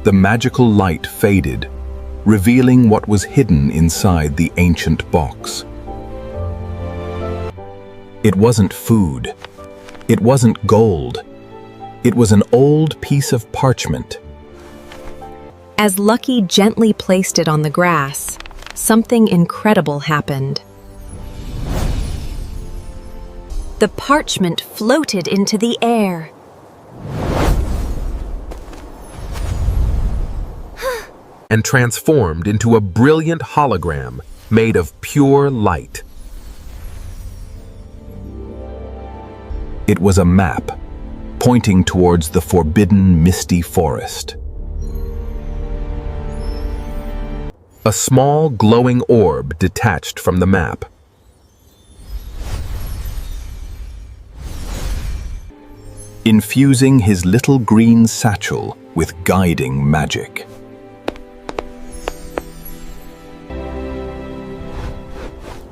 The magical light faded, revealing what was hidden inside the ancient box. It wasn't food. It wasn't gold. It was an old piece of parchment. As Lucky gently placed it on the grass, something incredible happened. The parchment floated into the air. And transformed into a brilliant hologram made of pure light. It was a map, pointing towards the forbidden Misty Forest. A small glowing orb detached from the map. Infusing his little green satchel with guiding magic.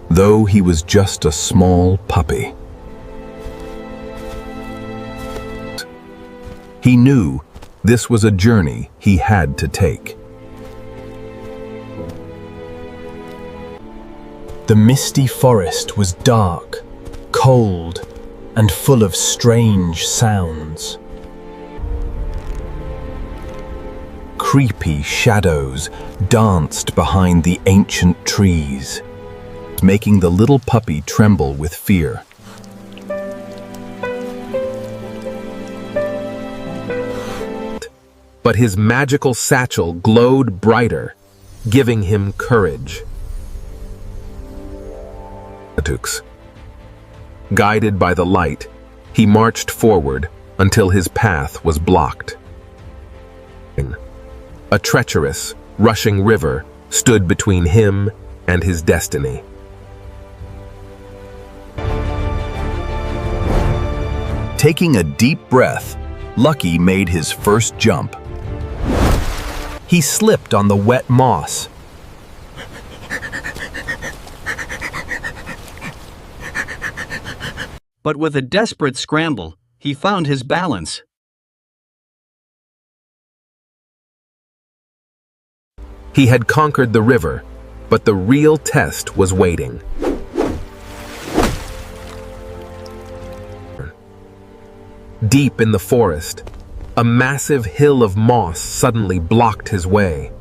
Though he was just a small puppy, he knew this was a journey he had to take. The Misty Forest was dark, cold, and full of strange sounds. Creepy shadows danced behind the ancient trees, making the little puppy tremble with fear. But his magical satchel glowed brighter, giving him courage. Guided by the light, he marched forward until his path was blocked. A treacherous, rushing river stood between him and his destiny. Taking a deep breath, Lucky made his first jump. He slipped on the wet moss. But with a desperate scramble, he found his balance. He had conquered the river, but the real test was waiting. Deep in the forest, a massive hill of moss suddenly blocked his way.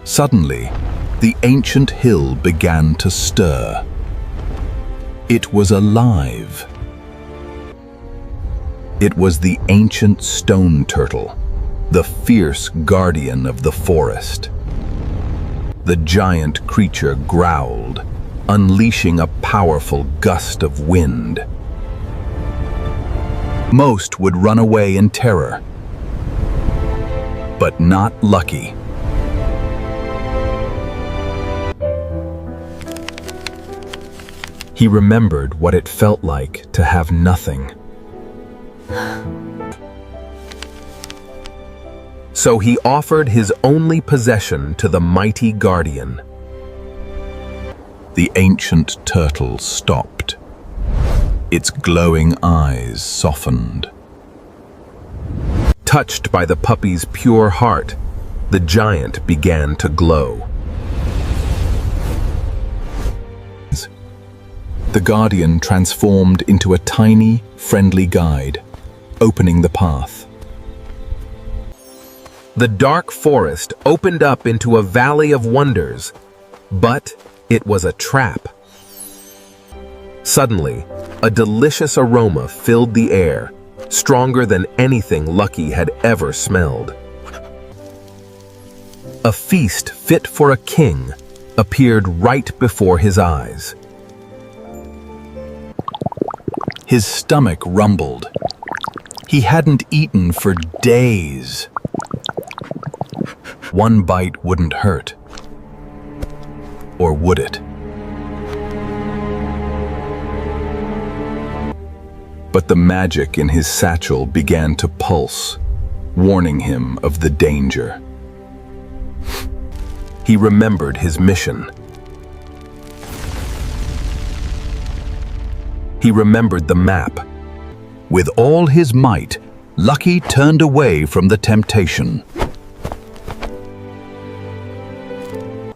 Suddenly, the ancient hill began to stir. It was alive. It was the ancient stone turtle, the fierce guardian of the forest. The giant creature growled, unleashing a powerful gust of wind. Most would run away in terror, but not Lucky. He remembered what it felt like to have nothing. So he offered his only possession to the mighty guardian. The ancient turtle stopped. Its glowing eyes softened. Touched by the puppy's pure heart, the giant began to glow. The guardian transformed into a tiny, friendly guide, opening the path. The dark forest opened up into a valley of wonders, but it was a trap. Suddenly, a delicious aroma filled the air, stronger than anything Lucky had ever smelled. A feast fit for a king appeared right before his eyes. His stomach rumbled. He hadn't eaten for days. One bite wouldn't hurt. Or would it? But the magic in his satchel began to pulse, warning him of the danger. He remembered his mission. He remembered the map. With all his might, Lucky turned away from the temptation.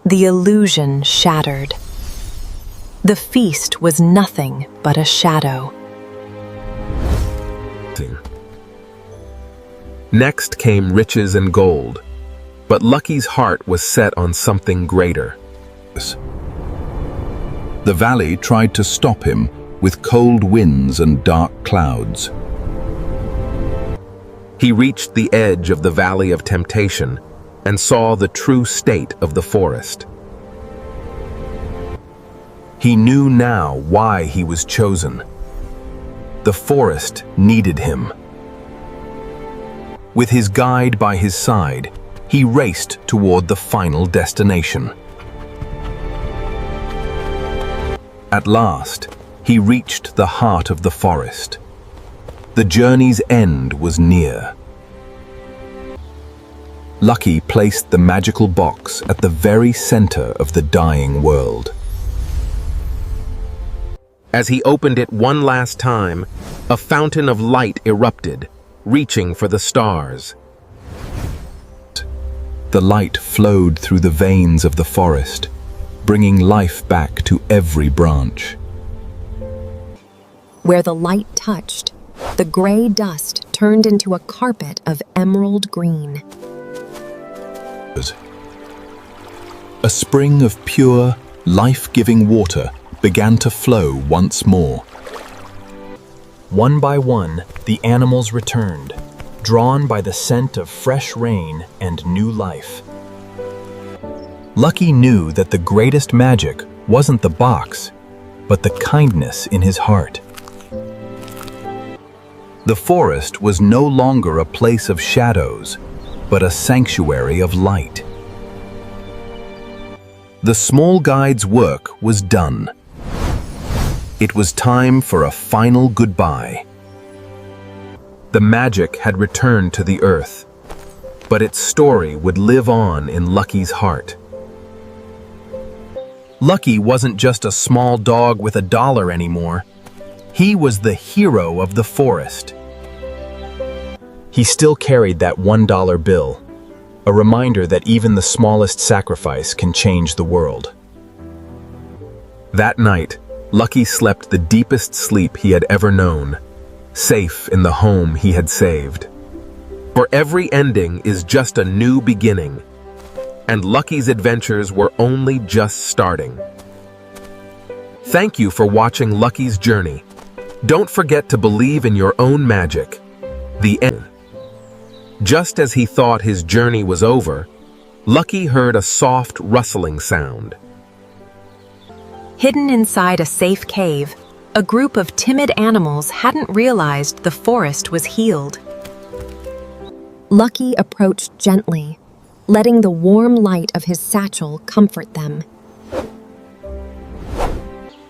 The illusion shattered. The feast was nothing but a shadow. Next came riches and gold, but Lucky's heart was set on something greater. The valley tried to stop him with cold winds and dark clouds. He reached the edge of the Valley of Temptation and saw the true state of the forest. He knew now why he was chosen. The forest needed him. With his guide by his side, he raced toward the final destination. At last, he reached the heart of the forest. The journey's end was near. Lucky placed the magical box at the very center of the dying world. As he opened it one last time, a fountain of light erupted, reaching for the stars. The light flowed through the veins of the forest, bringing life back to every branch. Where the light touched, the gray dust turned into a carpet of emerald green. A spring of pure, life-giving water began to flow once more. One by one, the animals returned, drawn by the scent of fresh rain and new life. Lucky knew that the greatest magic wasn't the box, but the kindness in his heart. The forest was no longer a place of shadows, but a sanctuary of light. The small guide's work was done. It was time for a final goodbye. The magic had returned to the earth, but its story would live on in Lucky's heart. Lucky wasn't just a small dog with $1 anymore. He was the hero of the forest. He still carried that $1 bill, a reminder that even the smallest sacrifice can change the world. That night, Lucky slept the deepest sleep he had ever known, safe in the home he had saved. For every ending is just a new beginning, and Lucky's adventures were only just starting. Thank you for watching Lucky's journey. Don't forget to believe in your own magic. The end. Just as he thought his journey was over, Lucky heard a soft rustling sound. Hidden inside a safe cave, a group of timid animals hadn't realized the forest was healed. Lucky approached gently, letting the warm light of his satchel comfort them.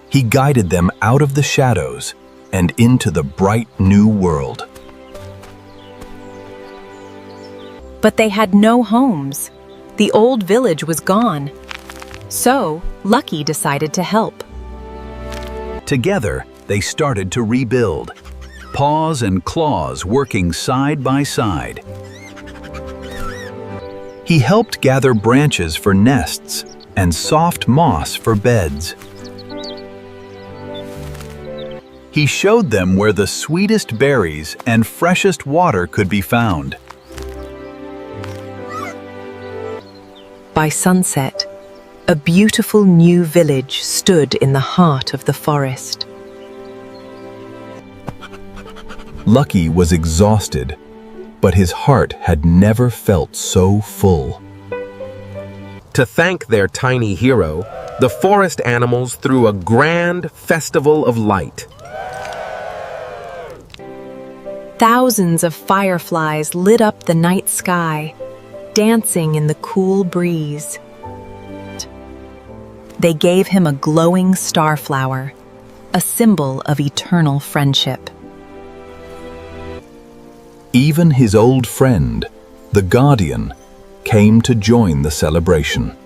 He guided them out of the shadows and into the bright new world. But they had no homes. The old village was gone. So, Lucky decided to help. Together, they started to rebuild, paws and claws working side by side. He helped gather branches for nests and soft moss for beds. He showed them where the sweetest berries and freshest water could be found. By sunset, a beautiful new village stood in the heart of the forest. Lucky was exhausted, but his heart had never felt so full. To thank their tiny hero, the forest animals threw a grand festival of light. Thousands of fireflies lit up the night sky, dancing in the cool breeze. They gave him a glowing starflower, a symbol of eternal friendship. Even his old friend, the Guardian, came to join the celebration.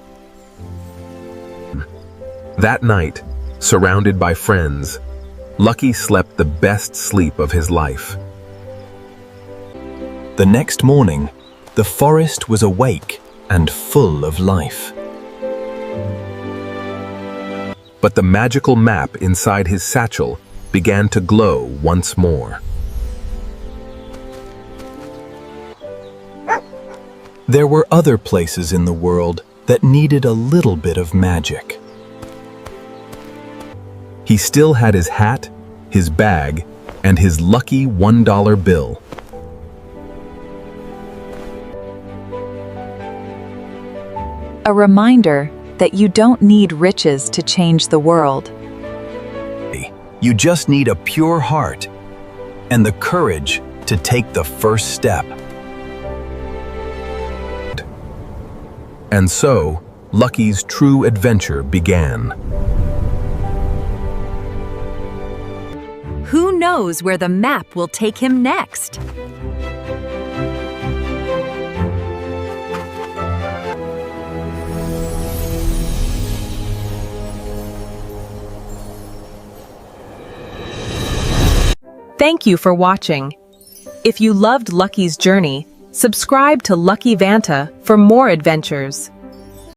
That night, surrounded by friends, Lucky slept the best sleep of his life. The next morning, the forest was awake and full of life. But the magical map inside his satchel began to glow once more. There were other places in the world that needed a little bit of magic. He still had his hat, his bag, and his lucky $1 bill. A reminder that you don't need riches to change the world. You just need a pure heart and the courage to take the first step. And so, Lucky's true adventure began. Who knows where the map will take him next? Thank you for watching. If you loved Lucky's journey, subscribe to Lucky Vanta for more adventures.